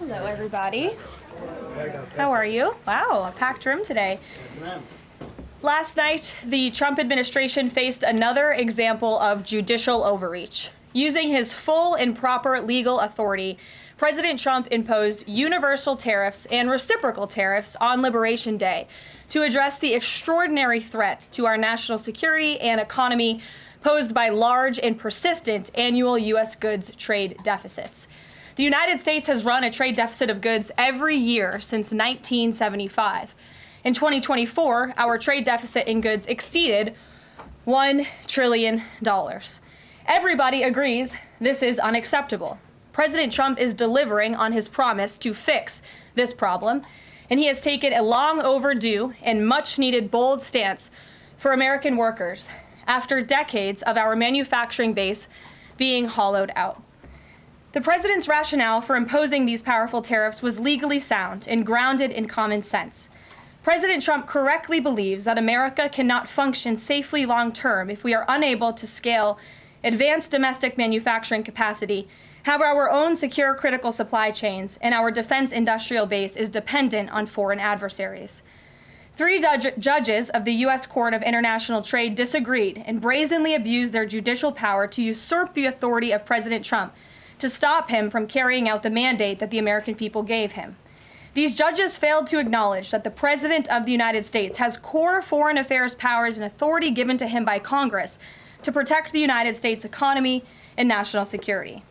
Hello, everybody. How are you? Wow, a packed room today. Yes, ma'am. Last night, the Trump administration faced another example of judicial overreach. Using his full and proper legal authority, President Trump imposed universal tariffs and reciprocal tariffs on Liberation Day to address the extraordinary threat to our national security and economy posed by large and persistent annual U.S. goods trade deficits. The United States has run a trade deficit of goods every year since 1975. In 2024, our trade deficit in goods exceeded $1 trillion. Everybody agrees this is unacceptable. President Trump is delivering on his promise to fix this problem, and he has taken a long overdue and much needed bold stance for American workers after decades of our manufacturing base being hollowed out. The president's rationale for imposing these powerful tariffs was legally sound and grounded in common sense. President Trump correctly believes that America cannot function safely long-term if we are unable to scale advanced domestic manufacturing capacity, have our own secure critical supply chains, and our defense industrial base is dependent on foreign adversaries. Three judges of the U.S. Court of International Trade disagreed and brazenly abused their judicial power to usurp the authority of President Trump to stop him from carrying out the mandate that the American people gave him. These judges failed to acknowledge that the President of the United States has core foreign affairs powers and authority given to him by Congress to protect the United States economy and national security.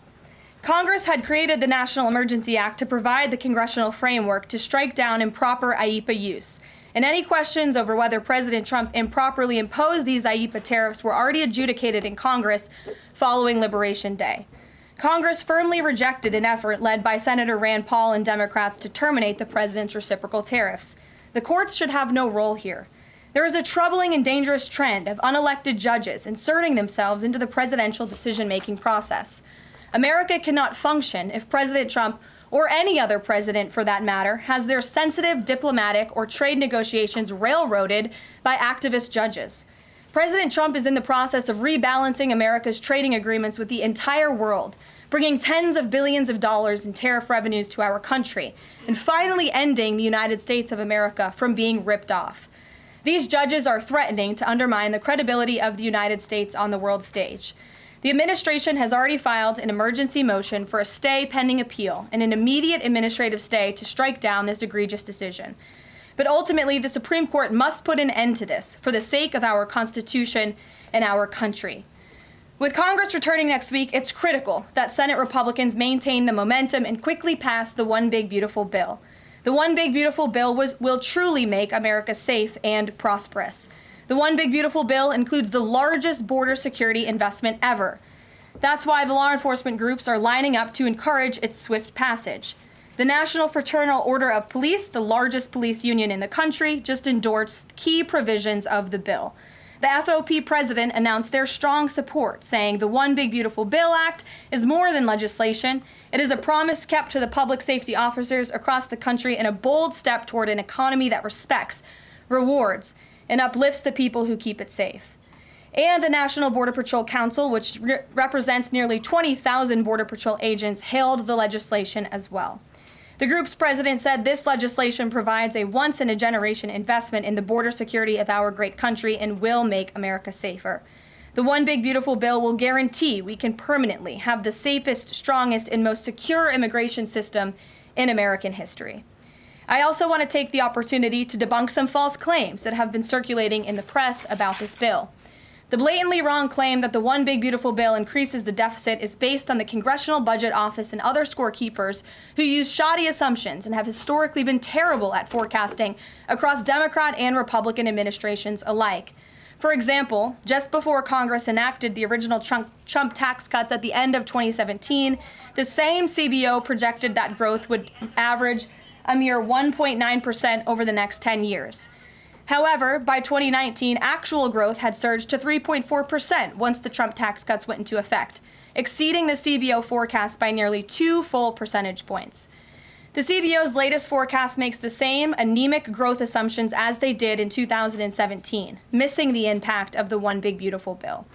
Congress had created the National Emergency Act to provide the congressional framework to strike down improper IEEPA use. And any questions over whether President Trump improperly imposed these IEEPA tariffs were already adjudicated in Congress following Liberation Day. Congress firmly rejected an effort led by Senator Rand Paul and Democrats to terminate the president's reciprocal tariffs. The courts should have no role here. There is a troubling and dangerous trend of unelected judges inserting themselves into the presidential decision-making process. America cannot function if President Trump, or any other president for that matter, has their sensitive diplomatic or trade negotiations railroaded by activist judges. President Trump is in the process of rebalancing America's trading agreements with the entire world, bringing tens of billions of dollars in tariff revenues to our country, and finally ending the United States of America from being ripped off. These judges are threatening to undermine the credibility of the United States on the world stage. The administration has already filed an emergency motion for a stay pending appeal and an immediate administrative stay to strike down this egregious decision. But ultimately, the Supreme Court must put an end to this for the sake of our Constitution and our country. With Congress returning next week, it's critical that Senate Republicans maintain the momentum and quickly pass the One Big Beautiful Bill. The One Big Beautiful Bill will truly make America safe and prosperous. The One Big Beautiful Bill includes the largest border security investment ever. That's why the law enforcement groups are lining up to encourage its swift passage. The National Fraternal Order of Police, the largest police union in the country, just endorsed key provisions of the bill. The FOP president announced their strong support, saying the One Big Beautiful Bill Act is more than legislation. It is a promise kept to the public safety officers across the country and a bold step toward an economy that respects, rewards, and uplifts the people who keep it safe. And the National Border Patrol Council, which represents nearly 20,000 Border Patrol agents, hailed the legislation as well. The group's president said this legislation provides a once-in-a-generation investment in the border security of our great country and will make America safer. The One Big Beautiful Bill will guarantee we can permanently have the safest, strongest, and most secure immigration system in American history. I also want to take the opportunity to debunk some false claims that have been circulating in the press about this bill. The blatantly wrong claim that the One Big Beautiful Bill increases the deficit is based on the Congressional Budget Office and other scorekeepers who use shoddy assumptions and have historically been terrible at forecasting across Democrat and Republican administrations alike. For example, just before Congress enacted the original Trump tax cuts at the end of 2017, the same CBO projected that growth would average a mere 1.9% over the next 10 years. However, by 2019, actual growth had surged to 3.4% once the Trump tax cuts went into effect, exceeding the CBO forecast by nearly 2 full percentage points. The CBO's latest forecast makes the same anemic growth assumptions as they did in 2017, missing the impact of the One Big Beautiful Bill.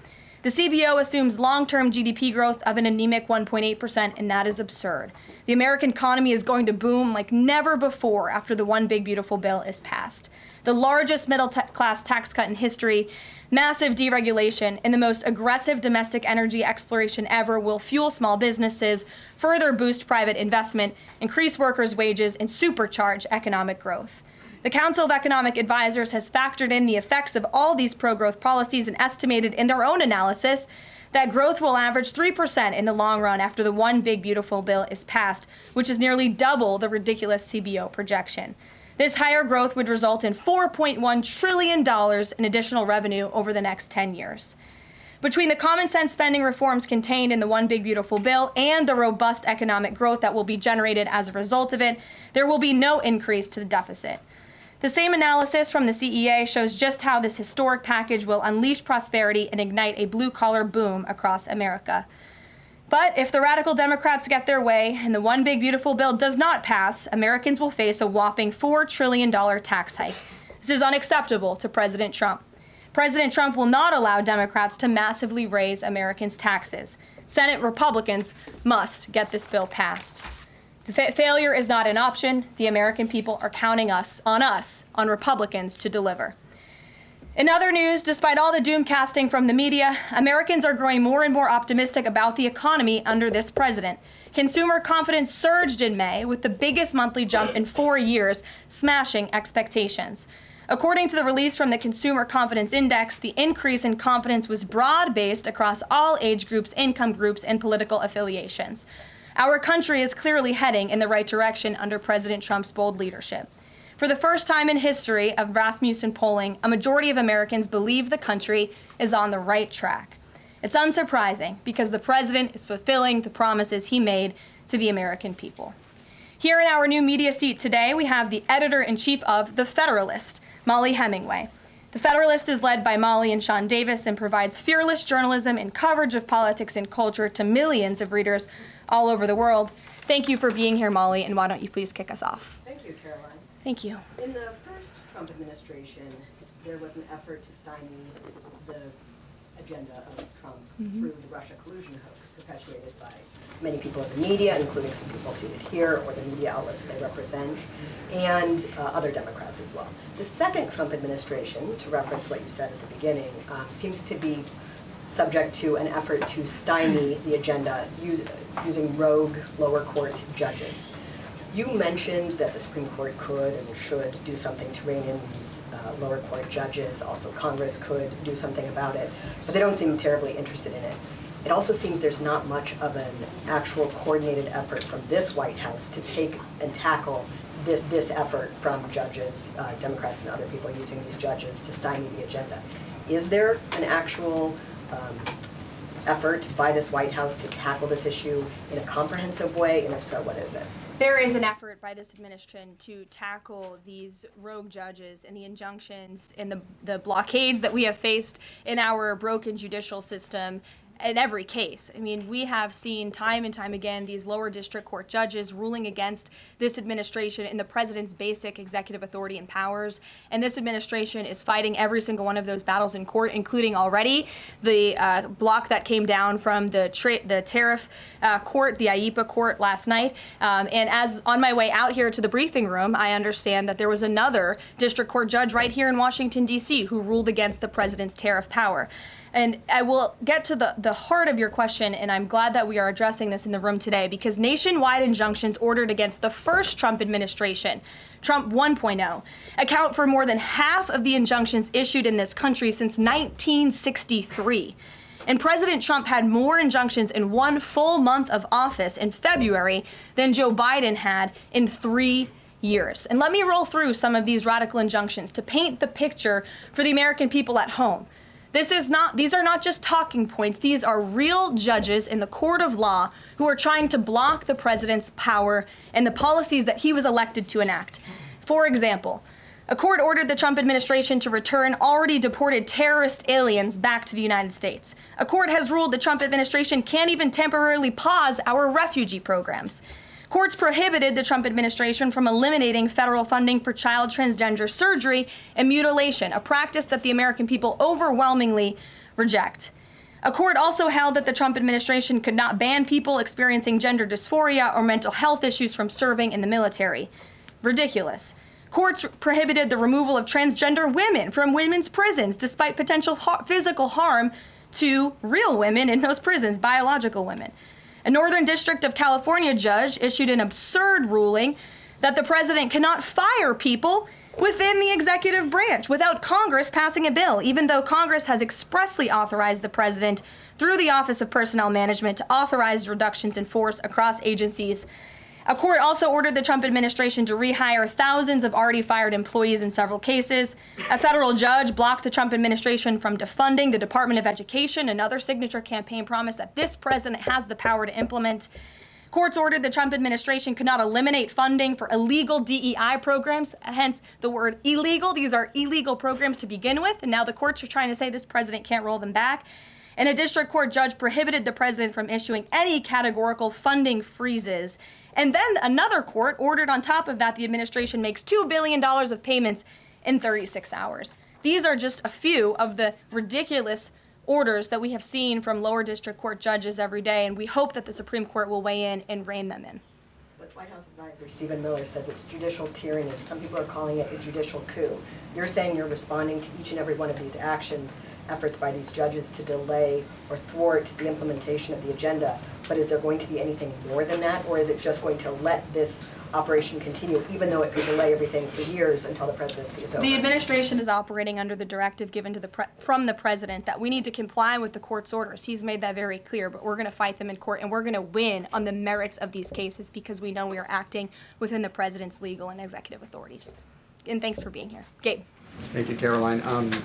The CBO assumes long-term GDP growth of an anemic 1.8%, and that is absurd. The American economy is going to boom like never before after the One Big Beautiful Bill is passed. The largest middle-class tax cut in history, massive deregulation, and the most aggressive domestic energy exploration ever will fuel small businesses, further boost private investment, increase workers' wages, and supercharge economic growth. The Council of Economic Advisors has factored in the effects of all these pro-growth policies and estimated in their own analysis that growth will average 3% in the long run after the One Big Beautiful Bill is passed, which is nearly double the ridiculous CBO projection. This higher growth would result in $4.1 trillion in additional revenue over the next 10 years. Between the common sense spending reforms contained in the One Big Beautiful Bill and the robust economic growth that will be generated as a result of it, there will be no increase to the deficit. The same analysis from the CEA shows just how this historic package will unleash prosperity and ignite a blue-collar boom across America. But if the radical Democrats get their way and the One Big Beautiful Bill does not pass, Americans will face a whopping $4 trillion tax hike. This is unacceptable to President Trump. President Trump will not allow Democrats to massively raise Americans' taxes. Senate Republicans must get this bill passed. Failure is not an option. The American people are counting on Republicans to deliver. In other news, despite all the doom casting from the media, Americans are growing more and more optimistic about the economy under this president. Consumer confidence surged in May with the biggest monthly jump in 4 years, smashing expectations. According to the release from the Consumer Confidence Index, the increase in confidence was broad-based across all age groups, income groups, and political affiliations. Our country is clearly heading in the right direction under President Trump's bold leadership. For the first time in history of Rasmussen polling, a majority of Americans believe the country is on the right track. It's unsurprising because the president is fulfilling the promises he made to the American people. Here in our new media seat today, we have the editor-in-chief of The Federalist, Mollie Hemingway. The Federalist is led by Mollie and Sean Davis and provides fearless journalism and coverage of politics and culture to millions of readers all over the world. Thank you for being here, Mollie, and why don't you please kick us off? Thank you, Caroline. Thank you. In the first Trump administration, there was an effort to stymie the agenda of Trump through the Russia collusion hoax perpetuated by many people in the media, including some people seated here, or the media outlets they represent, and other Democrats as well. The second Trump administration, to reference what you said at the beginning, seems to be subject to an effort to stymie the agenda using rogue lower court judges. You mentioned that the Supreme Court could and should do something to rein in these lower court judges. Also, Congress could do something about it, but they don't seem terribly interested in it. It also seems there's not much of an actual coordinated effort from this White House to take and tackle this effort from judges, Democrats and other people using these judges to stymie the agenda. Is there an actual effort by this White House to tackle this issue in a comprehensive way, and if so, what is it? There is an effort by this administration to tackle these rogue judges and the injunctions and the blockades that we have faced in our broken judicial system in every case. I mean, we have seen time and time again these lower district court judges ruling against this administration in the president's basic executive authority and powers. And this administration is fighting every single one of those battles in court, including already the block that came down from the tariff court, the IEEPA court last night. And as on my way out here to the briefing room, I understand that there was another district court judge right here in Washington, D.C. who ruled against the president's tariff power. And I will get to the heart of your question, and I'm glad that we are addressing this in the room today, because nationwide injunctions ordered against the first Trump administration, Trump 1.0, account for more than half of the injunctions issued in this country since 1963. And President Trump had more injunctions in one full month of office in February than Joe Biden had in 3 years. And let me roll through some of these radical injunctions to paint the picture for the American people at home. These are not just talking points. These are real judges in the court of law who are trying to block the president's power and the policies that he was elected to enact. For example, a court ordered the Trump administration to return already deported terrorist aliens back to the United States. A court has ruled the Trump administration can't even temporarily pause our refugee programs. Courts prohibited the Trump administration from eliminating federal funding for child transgender surgery and mutilation, a practice that the American people overwhelmingly reject. A court also held that the Trump administration could not ban people experiencing gender dysphoria or mental health issues from serving in the military. Ridiculous. Courts prohibited the removal of transgender women from women's prisons despite potential physical harm to real women in those prisons, biological women. A Northern District of California judge issued an absurd ruling that the president cannot fire people within the executive branch without Congress passing a bill, even though Congress has expressly authorized the president through the Office of Personnel Management to authorize reductions in force across agencies. A court also ordered the Trump administration to rehire thousands of already fired employees in several cases. A federal judge blocked the Trump administration from defunding the Department of Education, another signature campaign promise that this president has the power to implement. Courts ordered the Trump administration could not eliminate funding for illegal DEI programs, hence the word illegal. These are illegal programs to begin with, and now the courts are trying to say this president can't roll them back. And a district court judge prohibited the president from issuing any categorical funding freezes. And then another court ordered on top of that the administration makes $2 billion of payments in 36 hours. These are just a few of the ridiculous orders that we have seen from lower district court judges every day, and we hope that the Supreme Court will weigh in and rein them in. But White House advisor Stephen Miller says it's judicial tyranny. Some people are calling it a judicial coup. You're saying you're responding to each and every one of these actions, efforts by these judges to delay or thwart the implementation of the agenda. But is there going to be anything more than that, or is it just going to let this operation continue, even though it could delay everything for years until the presidency is over? The administration is operating under the directive given to from the president that we need to comply with the court's orders. He's made that very clear, but we're going to fight them in court, and we're going to win on the merits of these cases because we know we are acting within the president's legal and executive authorities. And thanks for being here. Gabe. Thank you, Caroline.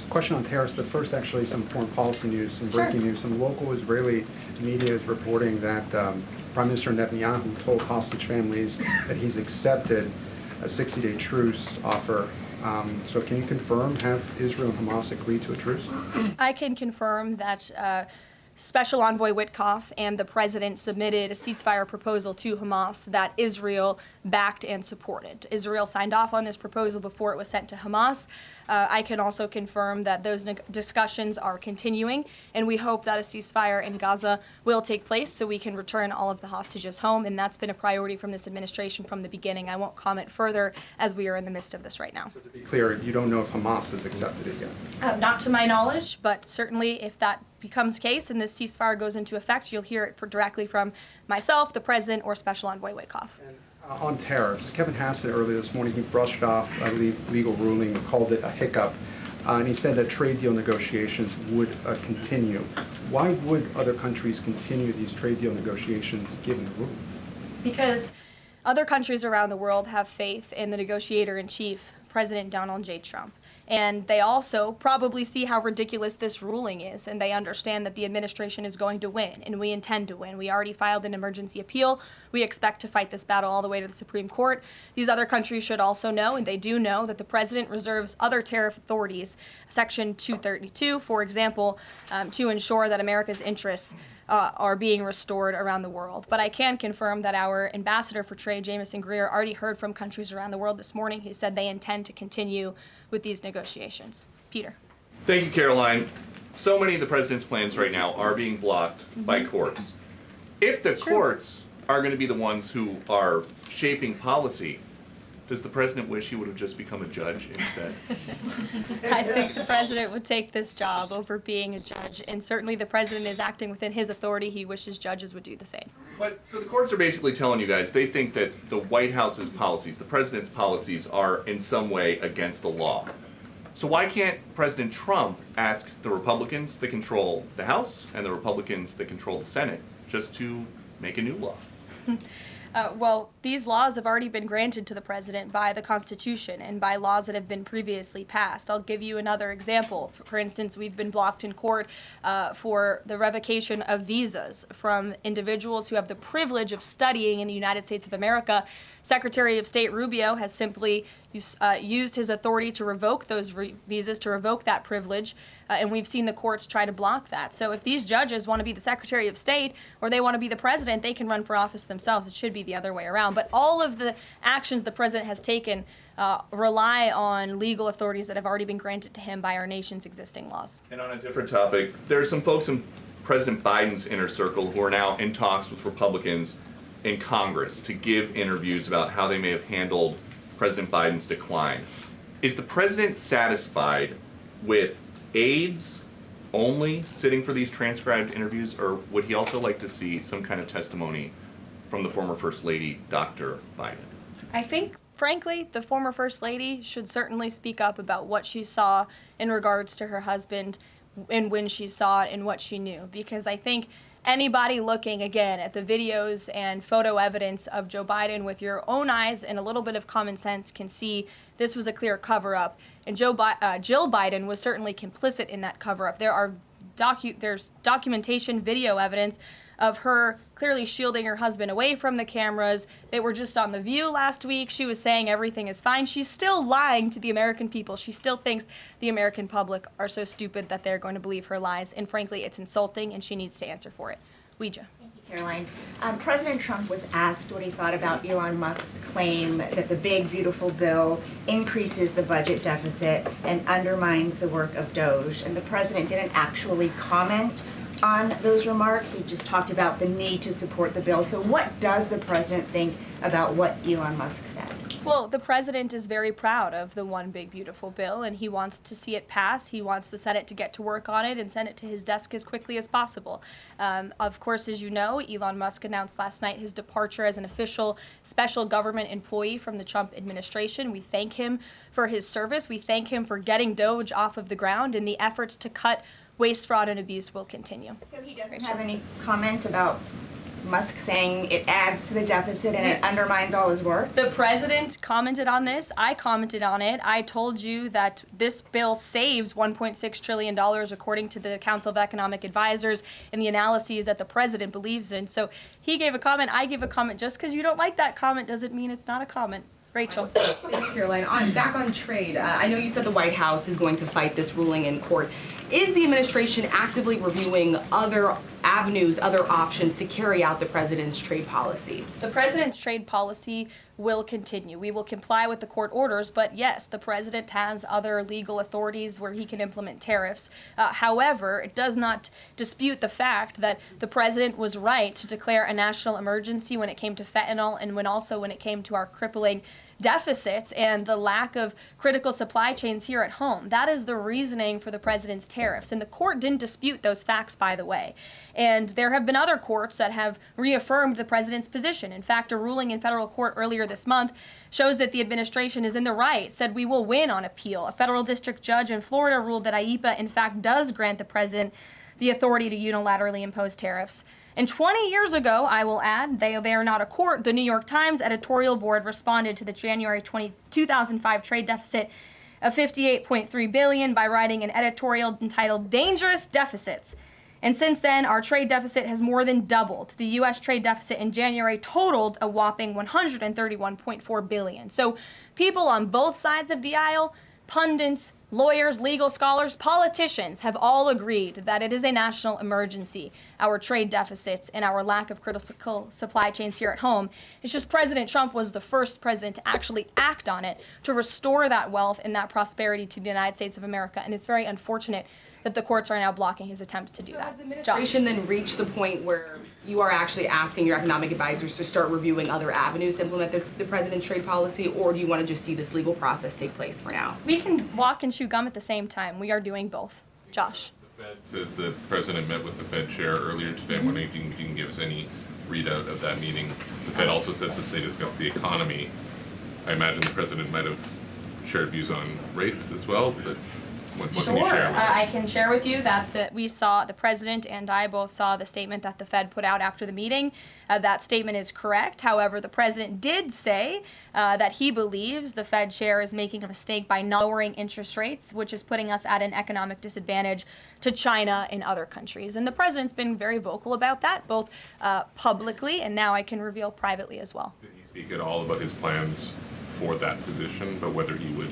Question on tariffs, but first actually some foreign policy news, some breaking news. Some local Israeli media is reporting that Prime Minister Netanyahu told hostage families that he's accepted a 60-day truce offer. So can you confirm, have Israel and Hamas agreed to a truce? I can confirm that Special Envoy Witkoff and the president submitted a ceasefire proposal to Hamas that Israel backed and supported. Israel signed off on this proposal before it was sent to Hamas. I can also confirm that those discussions are continuing, and we hope that a ceasefire in Gaza will take place so we can return all of the hostages home, and that's been a priority from this administration from the beginning. I won't comment further as we are in the midst of this right now. So to be clear, you don't know if Hamas has accepted it yet? Not to my knowledge, but certainly if that becomes the case and this ceasefire goes into effect, you'll hear it directly from myself, the president, or Special Envoy Witkoff. On tariffs, Kevin Hassett earlier this morning, he brushed off a legal ruling, called it a hiccup, and he said that trade deal negotiations would continue. Why would other countries continue these trade deal negotiations given the ruling? Because other countries around the world have faith in the negotiator-in-chief, President Donald J. Trump. And they also probably see how ridiculous this ruling is, and they understand that the administration is going to win, and we intend to win. We already filed an emergency appeal. We expect to fight this battle all the way to the Supreme Court. These other countries should also know, and they do know, that the president reserves other tariff authorities, Section 232, for example, to ensure that America's interests are being restored around the world. But I can confirm that our ambassador for trade, Jamieson Greer, already heard from countries around the world this morning who said they intend to continue with these negotiations. Peter. Thank you, Caroline. So many of the president's plans right now are being blocked by courts. If the courts are going to be the ones who are shaping policy, does the president wish he would have just become a judge instead? I think the president would take this job over being a judge, and certainly the president is acting within his authority. He wishes judges would do the same. But so the courts are basically telling you guys they think that the White House's policies, the president's policies, are in some way against the law. So why can't President Trump ask the Republicans that control the House and the Republicans that control the Senate just to make a new law? Well, these laws have already been granted to the president by the Constitution and by laws that have been previously passed. I'll give you another example. For instance, we've been blocked in court for the revocation of visas from individuals who have the privilege of studying in the United States of America. Secretary of State Rubio has simply used his authority to revoke those visas, to revoke that privilege, and we've seen the courts try to block that. So if these judges want to be the Secretary of State or they want to be the president, they can run for office themselves. It should be the other way around. But all of the actions the president has taken rely on legal authorities that have already been granted to him by our nation's existing laws. And on a different topic, there are some folks in President Biden's inner circle, who are now in talks with Republicans in Congress to give interviews about how they may have handled President Biden's decline. Is the president satisfied with aides only sitting for these transcribed interviews, or would he also like to see some kind of testimony from the former First Lady, Dr. Biden? I think, frankly, the former First Lady should certainly speak up about what she saw in regards to her husband and when she saw it and what she knew. Because I think anybody looking, again, at the videos and photo evidence of Joe Biden with your own eyes and a little bit of common sense can see this was a clear cover-up. And Jill Biden was certainly complicit in that cover-up. There's documentation, video evidence of her clearly shielding her husband away from the cameras. They were just on The View last week. She was saying everything is fine. She's still lying to the American people. She still thinks the American public are so stupid that they're going to believe her lies. And frankly, it's insulting, and she needs to answer for it. Ouija. Thank you, Caroline. President Trump was asked what he thought about Elon Musk's claim that the big, beautiful bill increases the budget deficit and undermines the work of DOGE. And the president didn't actually comment on those remarks. He just talked about the need to support the bill. So what does the president think about what Elon Musk said? Well, the president is very proud of the one big beautiful bill, and he wants to see it pass. He wants the Senate to get to work on it and send it to his desk as quickly as possible. Of course, as you know, Elon Musk announced last night his departure as an official special government employee from the Trump administration. We thank him for his service. We thank him for getting DOGE off of the ground, and the efforts to cut waste, fraud, and abuse will continue. So he doesn't have any comment about Musk saying it adds to the deficit and it undermines all his work? The president commented on this. I commented on it. I told you that this bill saves $1.6 trillion according to the Council of Economic Advisors and the analyses that the president believes in. So he gave a comment. I gave a comment. Just because you don't like that comment doesn't mean it's not a comment. Rachel. Thanks, Caroline. Back on trade, I know you said the White House is going to fight this ruling in court. Is the administration actively reviewing other avenues, other options to carry out the president's trade policy? The president's trade policy will continue. We will comply with the court orders, but yes, the president has other legal authorities where he can implement tariffs. However, it does not dispute the fact that the president was right to declare a national emergency when it came to fentanyl and when it came to our crippling deficits and the lack of critical supply chains here at home. That is the reasoning for the president's tariffs. And the court didn't dispute those facts, by the way. And there have been other courts that have reaffirmed the president's position. In fact, a ruling in federal court earlier this month shows that the administration is in the right, said we will win on appeal. A federal district judge in Florida ruled that IEEPA, in fact, does grant the president the authority to unilaterally impose tariffs. And 20 years ago, I will add, they are not a court, the New York Times editorial board responded to the January 2005 trade deficit of $58.3 billion by writing an editorial entitled Dangerous Deficits. And since then, our trade deficit has more than doubled. The U.S. trade deficit in January totaled a whopping $131.4 billion. So people on both sides of the aisle, pundits, lawyers, legal scholars, politicians have all agreed that it is a national emergency, our trade deficits and our lack of critical supply chains here at home. It's just President Trump was the first president to actually act on it, to restore that wealth and that prosperity to the United States of America. And it's very unfortunate that the courts are now blocking his attempts to do that. Has the administration then reached the point where you are actually asking your economic advisors to start reviewing other avenues to implement the president's trade policy, or do you want to just see this legal process take place for now? We can walk and chew gum at the same time. We are doing both. Josh. The Fed says the president met with the Fed chair earlier today. I'm wondering if you can give us any readout of that meeting. The Fed also says that they discussed the economy. I imagine the president might have shared views on rates as well, but what can you share with us? I can share with you that we saw, the president and I both saw the statement that the Fed put out after the meeting. That statement is correct. However, the president did say that he believes the Fed chair is making a mistake by not lowering interest rates, which is putting us at an economic disadvantage to China and other countries. And the president's been very vocal about that, both publicly and now I can reveal privately as well. Did he speak at all about his plans for that position, but whether he would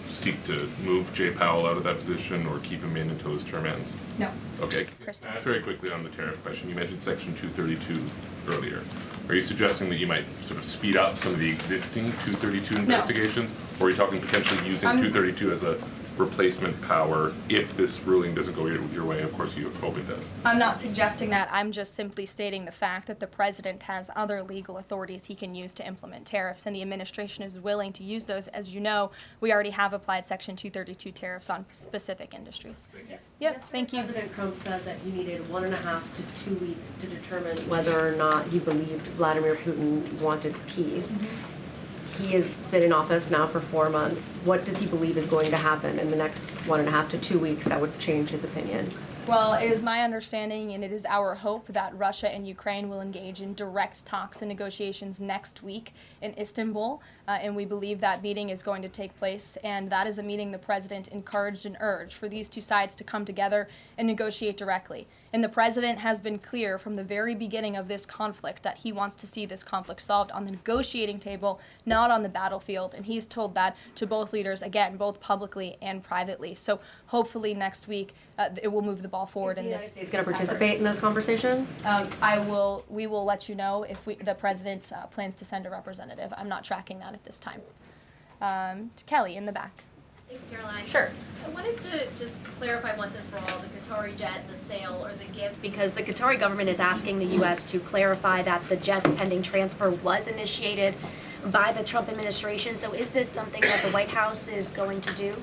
seek to move Jay Powell out of that position or keep him in until his term ends? No. Okay. Kristen. Very quickly on the tariff question, you mentioned Section 232 earlier. Are you suggesting that you might sort of speed up some of the existing 232 investigations? Or are you talking potentially using 232 as a replacement power if this ruling doesn't go your way. Of course, you hope it does. I'm not suggesting that. I'm just simply stating the fact that the president has other legal authorities he can use to implement tariffs, and the administration is willing to use those. As you know, we already have applied Section 232 tariffs on specific industries. Yep, thank you. President Trump said that he needed 1.5 to 2 weeks to determine whether or not he believed Vladimir Putin wanted peace. He has been in office now for 4 months. What does he believe is going to happen in the next 1.5 to 2 weeks that would change his opinion? Well, it is my understanding and it is our hope that Russia and Ukraine will engage in direct talks and negotiations next week in Istanbul, and we believe that meeting is going to take place, and that is a meeting the president encouraged and urged for these two sides to come together and negotiate directly. And the president has been clear from the very beginning of this conflict that he wants to see this conflict solved on the negotiating table, not on the battlefield, and he's told that to both leaders, again, both publicly and privately. So hopefully next week it will move the ball forward in this. Is going to participate in those conversations? We will let you know if the president plans to send a representative. I'm not tracking that at this time. Kelly in the back. Thanks, Caroline. Sure. I wanted to just clarify once and for all the Qatari jet, the sale or the gift, because the Qatari government is asking the U.S. to clarify that the jet's pending transfer was initiated by the Trump administration. So is this something that the White House is going to do?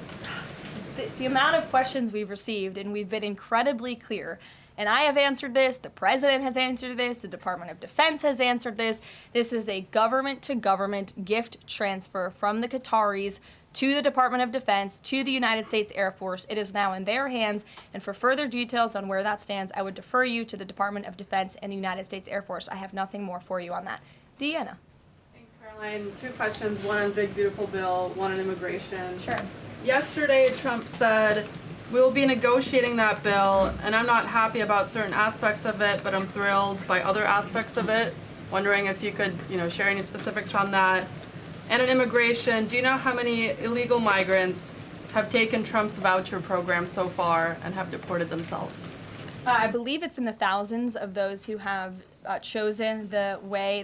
The amount of questions we've received, and we've been incredibly clear, and I have answered this, the president has answered this, the Department of Defense has answered this. This is a government-to-government gift transfer from the Qataris to the Department of Defense, to the United States Air Force. It is now in their hands, and for further details on where that stands, I would defer you to the Department of Defense and the United States Air Force. I have nothing more for you on that. Deanna. Thanks, Caroline. 2 questions, one on Big Beautiful Bill, one on immigration. Sure. Yesterday, Trump said, we will be negotiating that bill, and I'm not happy about certain aspects of it, but I'm thrilled by other aspects of it. Wondering if you could, share any specifics on that. And on immigration, do you know how many illegal migrants have taken Trump's voucher program so far and have deported themselves? I believe it's in the thousands of those who have chosen the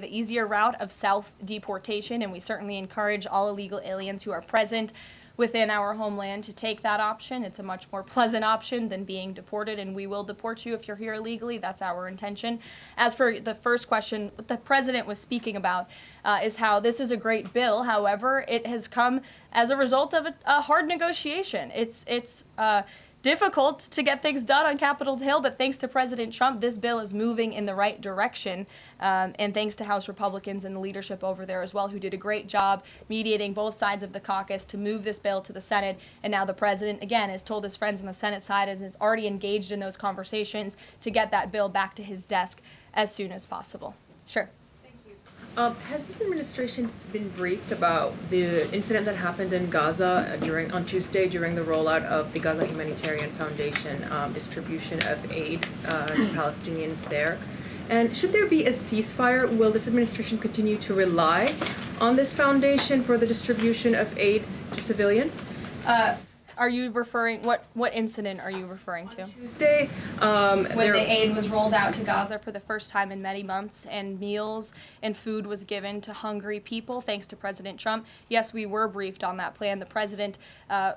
easier route of self-deportation, and we certainly encourage all illegal aliens who are present within our homeland to take that option. It's a much more pleasant option than being deported, and we will deport you if you're here illegally. That's our intention. As for the first question, what the president was speaking about is how this is a great bill. However, it has come as a result of a hard negotiation. It's difficult to get things done on Capitol Hill, but thanks to President Trump, this bill is moving in the right direction. And thanks to House Republicans and the leadership over there as well, who did a great job mediating both sides of the caucus to move this bill to the Senate. And now the president, again, has told his friends on the Senate side and is already engaged in those conversations to get that bill back to his desk as soon as possible. Sure. Has this administration been briefed about the incident that happened in Gaza on Tuesday during the rollout of the Gaza Humanitarian Foundation distribution of aid to Palestinians there? And should there be a ceasefire, will this administration continue to rely on this foundation for the distribution of aid to civilians? Are you referring, what incident are you referring to? Tuesday, when the aid was rolled out to Gaza for the first time in many months, and meals and food was given to hungry people, thanks to President Trump. Yes, we were briefed on that plan. The president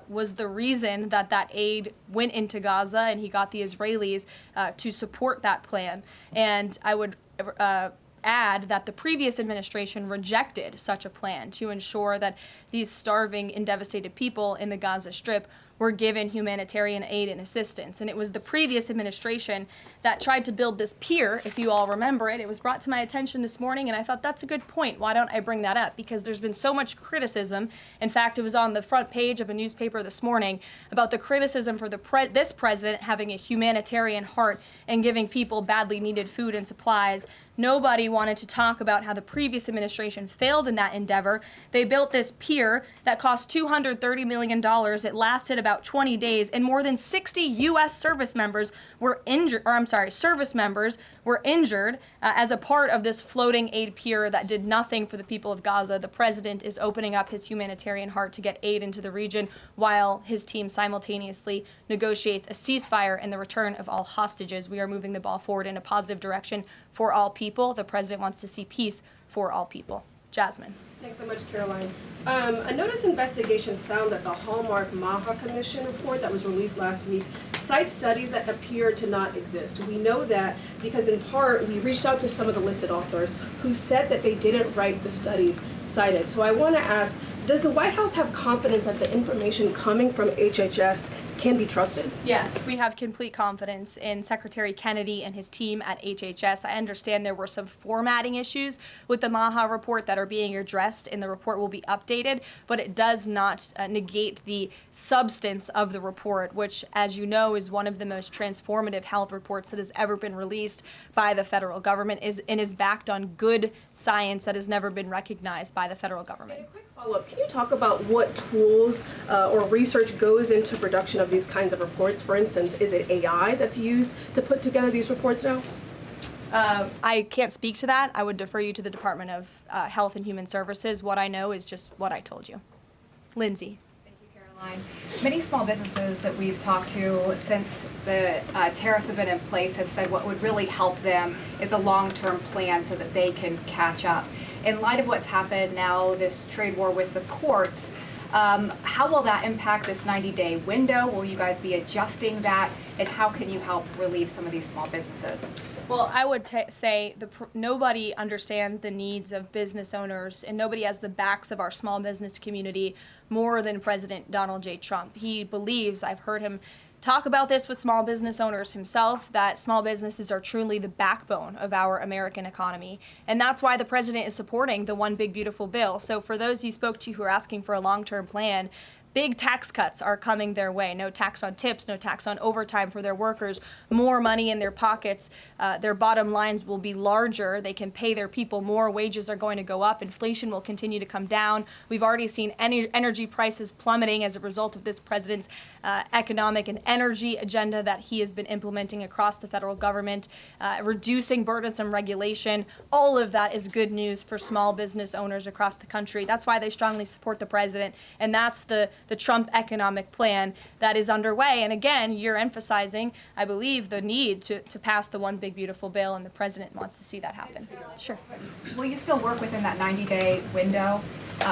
was the reason that aid went into Gaza, and he got the Israelis to support that plan. And I would add that the previous administration rejected such a plan to ensure that these starving and devastated people in the Gaza Strip were given humanitarian aid and assistance. And it was the previous administration that tried to build this pier, if you all remember it. It was brought to my attention this morning, and I thought that's a good point. Why don't I bring that up? Because there's been so much criticism. In fact, it was on the front page of a newspaper this morning about the criticism for this president having a humanitarian heart and giving people badly needed food and supplies. Nobody wanted to talk about how the previous administration failed in that endeavor. They built this pier that cost $230 million. It lasted about 20 days, and more than 60 U.S. service members were injured, as a part of this floating aid pier that did nothing for the people of Gaza. The president is opening up his humanitarian heart to get aid into the region while his team simultaneously negotiates a ceasefire and the return of all hostages. We are moving the ball forward in a positive direction for all people. The president wants to see peace for all people. Jasmine. Thanks so much, Caroline. A notice investigation found that the Hallmark Maha Commission report that was released last week cites studies that appear to not exist. We know that because in part we reached out to some of the listed authors who said that they didn't write the studies cited. So I want to ask, does the White House have confidence that the information coming from HHS can be trusted? Yes, we have complete confidence in Secretary Kennedy and his team at HHS. I understand there were some formatting issues with the Maha report that are being addressed, and the report will be updated, but it does not negate the substance of the report, which, as you know, is one of the most transformative health reports that has ever been released by the federal government and is backed on good science that has never been recognized by the federal government. And a quick follow-up, can you talk about what tools or research goes into production of these kinds of reports? For instance, is it AI that's used to put together these reports now? I can't speak to that. I would defer you to the Department of Health and Human Services. What I know is just what I told you. Lindsay. Thank you, Caroline. Many small businesses that we've talked to since the tariffs have been in place have said what would really help them is a long-term plan so that they can catch up. In light of what's happened now, this trade war with the courts, how will that impact this 90-day window? Will you guys be adjusting that? And how can you help relieve some of these small businesses? Well, I would say nobody understands the needs of business owners, and nobody has the backs of our small business community more than President Donald J. Trump. He believes, I've heard him talk about this with small business owners himself, that small businesses are truly the backbone of our American economy. And that's why the president is supporting the One Big Beautiful Bill. So for those you spoke to who are asking for a long-term plan, big tax cuts are coming their way. No tax on tips, no tax on overtime for their workers, more money in their pockets. Their bottom lines will be larger. They can pay their people more. Wages are going to go up. Inflation will continue to come down. We've already seen energy prices plummeting as a result of this president's economic and energy agenda that he has been implementing across the federal government, reducing burdensome regulation. All of that is good news for small business owners across the country. That's why they strongly support the president, and that's the Trump economic plan that is underway. And again, you're emphasizing, I believe, the need to pass the One Big Beautiful Bill, and the president wants to see that happen. Sure. Will you still work within that 90-day window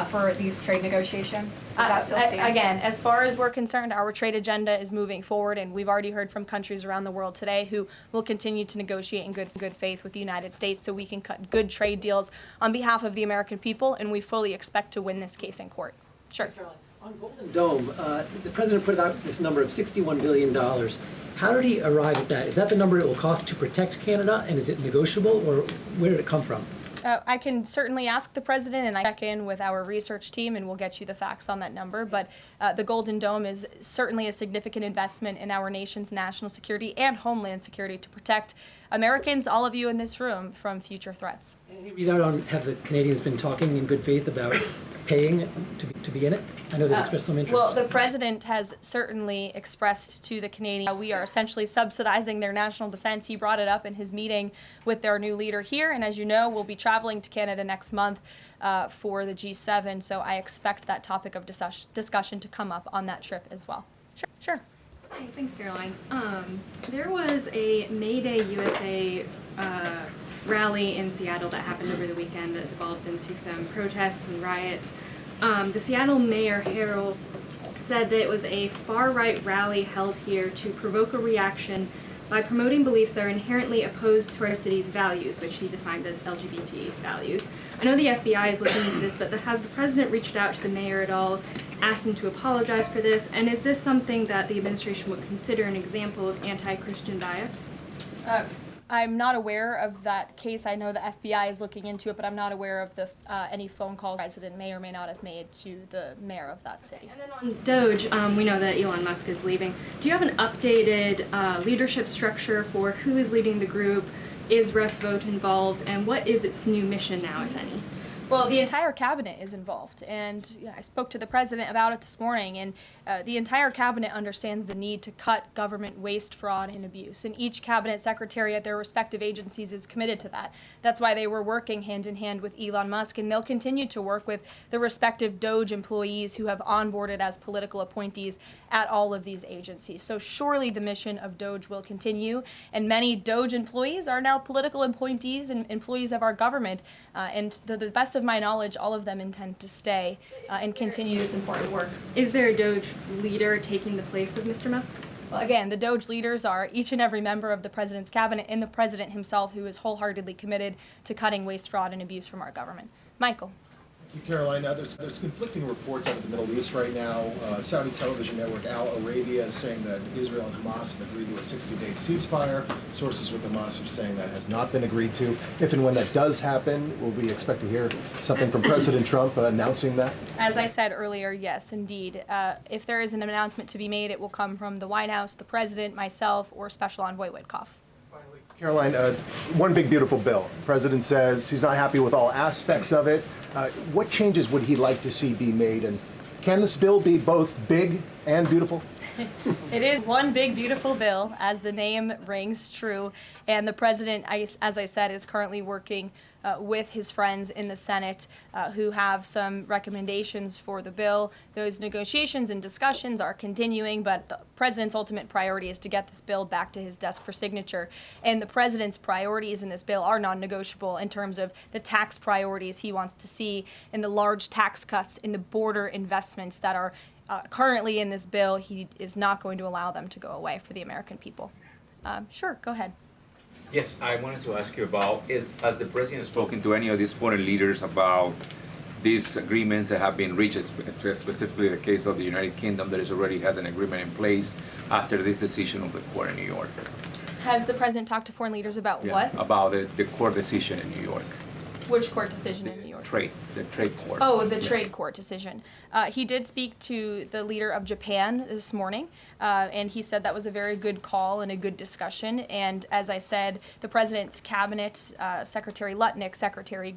for these trade negotiations? Does that still stand? Again, as far as we're concerned, our trade agenda is moving forward, and we've already heard from countries around the world today who will continue to negotiate in good faith with the United States so we can cut good trade deals on behalf of the American people, and we fully expect to win this case in court. Sure. On Golden Dome, the president put out this number of $61 billion. How did he arrive at that? Is that the number it will cost to protect Canada, and is it negotiable, or where did it come from? I can certainly ask the president, and I check in with our research team, and we'll get you the facts on that number. But the Golden Dome is certainly a significant investment in our nation's national security and homeland security to protect Americans, all of you in this room, from future threats. Any readout on have the Canadians been talking in good faith about paying to be in it? I know they've expressed some interest. Well, the president has certainly expressed to the Canadians we are essentially subsidizing their national defense. He brought it up in his meeting with their new leader here, and as you know, we'll be traveling to Canada next month for the G7, so I expect that topic of discussion to come up on that trip as well. Sure. Hey, thanks, Caroline. There was a May Day USA rally in Seattle that happened over the weekend that devolved into some protests and riots. The Seattle Mayor Harrell said that it was a far-right rally held here to provoke a reaction by promoting beliefs that are inherently opposed to our city's values, which he defined as LGBT values. I know the FBI is looking into this, but has the president reached out to the mayor at all, asked him to apologize for this, and is this something that the administration would consider an example of anti-Christian bias? I'm not aware of that case. I know the FBI is looking into it, but I'm not aware of any phone calls the president may or may not have made to the mayor of that city. And then on Doge, we know that Elon Musk is leaving. Do you have an updated leadership structure for who is leading the group? Is Russ Vought involved? And what is its new mission now, if any? Well, the entire cabinet is involved, and I spoke to the president about it this morning, and the entire cabinet understands the need to cut government waste, fraud, and abuse, and each cabinet secretary at their respective agencies is committed to that. That's why they were working hand in hand with Elon Musk, and they'll continue to work with the respective Doge employees who have onboarded as political appointees at all of these agencies. So surely the mission of Doge will continue, and many Doge employees are now political appointees and employees of our government, and the best best of my knowledge, all of them intend to stay and continue this important work. Is there a Doge leader taking the place of Mr. Musk? Well, again, the Doge leaders are each and every member of the president's cabinet and the president himself, who is wholeheartedly committed to cutting waste, fraud, and abuse from our government. Michael. Thank you, Caroline. There's conflicting reports out of the Middle East right now. Saudi television network Al Arabiya is saying that Israel and Hamas have agreed to a 60-day ceasefire. Sources with Hamas are saying that has not been agreed to. If and when that does happen, will we expect to hear something from President Trump announcing that? As I said earlier, yes, indeed. If there is an announcement to be made, it will come from the White House, the president, myself, or Special Envoy Witkoff. Caroline, one big beautiful bill. The president says he's not happy with all aspects of it. What changes would he like to see be made? And can this bill be both big and beautiful? It is one big, beautiful bill, as the name rings true. And the president, as I said, is currently working with his friends in the Senate who have some recommendations for the bill. Those negotiations and discussions are continuing, but the president's ultimate priority is to get this bill back to his desk for signature. And the president's priorities in this bill are non-negotiable in terms of the tax priorities he wants to see and the large tax cuts in the border investments that are currently in this bill. He is not going to allow them to go away for the American people. Sure, go ahead. Yes, I wanted to ask you about, has the president spoken to any of these foreign leaders about these agreements that have been reached, specifically the case of the United Kingdom that already has an agreement in place after this decision of the court in New York? Has the president talked to foreign leaders about what? About the court decision in New York. Which court decision in New York? The trade court. Oh, the trade court decision. He did speak to the leader of Japan this morning, and he said that was a very good call and a good discussion. And as I said, the president's cabinet, Secretary Lutnick, Secretary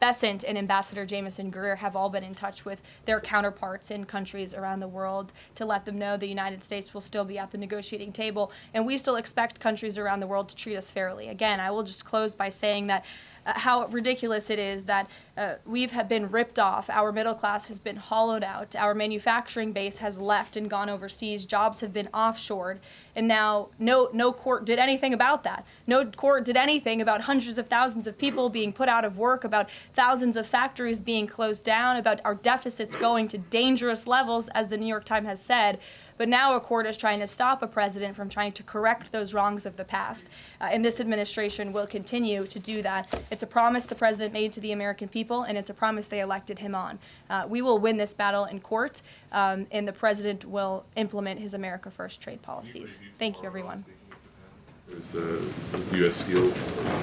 Bessent, and Ambassador Jameson Greer have all been in touch with their counterparts in countries around the world to let them know the United States will still be at the negotiating table, and we still expect countries around the world to treat us fairly. Again, I will just close by saying that how ridiculous it is that we've been ripped off, our middle class has been hollowed out, our manufacturing base has left and gone overseas, jobs have been offshored, and now no court did anything about that. No court did anything about hundreds of thousands of people being put out of work, about thousands of factories being closed down, about our deficits going to dangerous levels, as the New York Times has said. But now a court is trying to stop a president from trying to correct those wrongs of the past. And this administration will continue to do that. It's a promise the president made to the American people, and it's a promise they elected him on. We will win this battle in court, and the president will implement his America First trade policies. Thank you, everyone. Is the U.S. Steel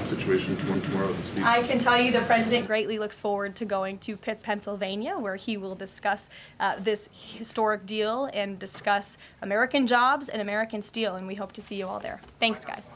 situation tomorrow to speak? I can tell you the president greatly looks forward to going to Pittsburgh, Pennsylvania, where he will discuss this historic deal and discuss American jobs and American steel, and we hope to see you all there. Thanks, guys.